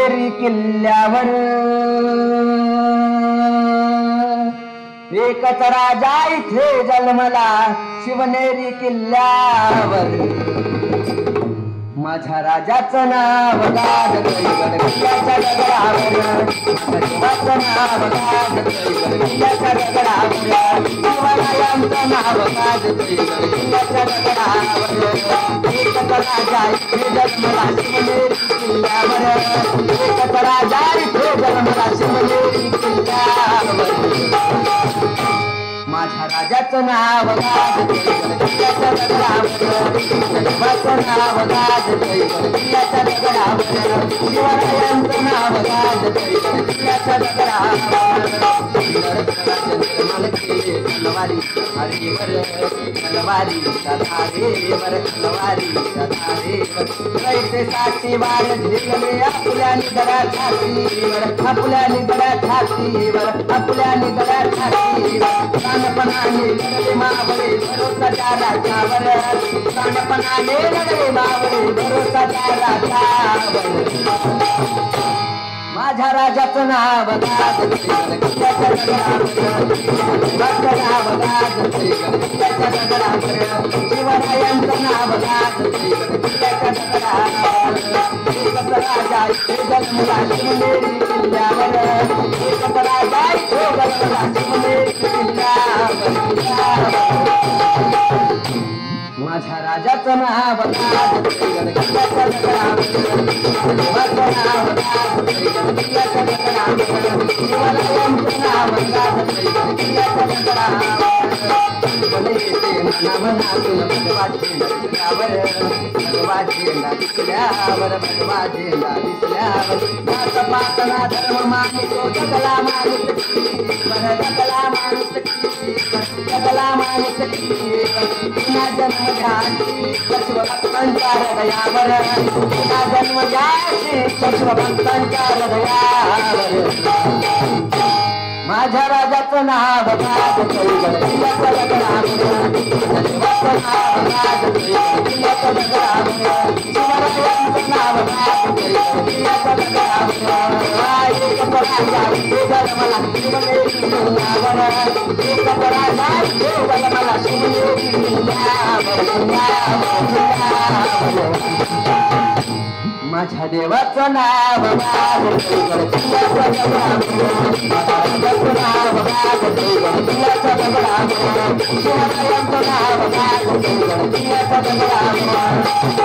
शिवनेरी किल्ल्यावर एकच राजा इथे जन्मला शिवनेरी किल्ल्यावर माझ्या राजाचं नाव गाजगड किल्ल्याच्या दगडावर माझ्या नाव गाजगड किल्ल्याच्या दगडावर शिवरायांचं नाव गाजगड किल्ल्याच्या दगडावर एकच राजा इथे जन्मला शिवनेरी किल्ल्यावर एकच राजा इथे जन्मला शिवनेरी किल्ल्यावर माझ्या राजाचं नाव गाजगड किल्ल्याच्या दगडावर माझं नाव गाजगड किल्ल्याच्या दगडावर शिवरायांचं नाव गाजगड किल्ल्याच्या दगडावर तलवारी हरीवर तलवारीच्या धारेवर तलवारीच्या धारेवर कैसे साठी वार झेलले आपल्या निगड्या छातीवर आपल्या निगड्या छातीवर आपल्या निगड्या छातीवर सांडपणाने लढले मावळे भरोसाच्या राजावर सांडपणाने लढले मावळे भरोसाच्या राजावर माझ्या राजाचं नाव गाजगड किल्ल्याच्या दगडावर माझं नाव गाजगड किल्ल्याच्या दगडावर शिवरायांचं नाव गाजगड किल्ल्याच्या दगडावर एकच राजा इथे जन्मला शिवनेरी किल्ल्यावर एकच राजा इथे जन्मला शिवनेरी किल्ल्यावर माझ्या राजाचं नाव गाजगड किल्ल्याच्या दगडावर माझं नाव गाजगड किल्ल्याच्या दगडावर शिवरायांचं नाव गाजगड किल्ल्याच्या दगडावर मना भगवा झेंडा दिसल्यावर भगवा झेंडा दिसल्यावर माझा पातना धर्म मानितो जगला माणूस जगला माणूस जगला माणूस पुन्हा जन्म घ्यायची पशुभक्तांच्या हृदयावर पुन्हा जन्म घ्यायची पशुभक्तांच्या हृदयावर माझ्या राजाचं नाव गाजगड किल्ल्याच्या दगडावर माझं नाव गाजगड किल्ल्याच्या दगडावर शिवरायांचं नाव गाजगड किल्ल्याच्या दगडावर एकच राजा इथे जन्मला शिवनेरी किल्ल्यावर एकच राजा इथे जन्मला शिवनेरी किल्ल्यावर माझ्या देवाचं नाव गाजगड किल्ल्याच्या दगडावर नाव गाजगड किल्ल्याच्या दगडावर शिवरायांचं नाव गाजगड किल्ल्याच्या दगडावर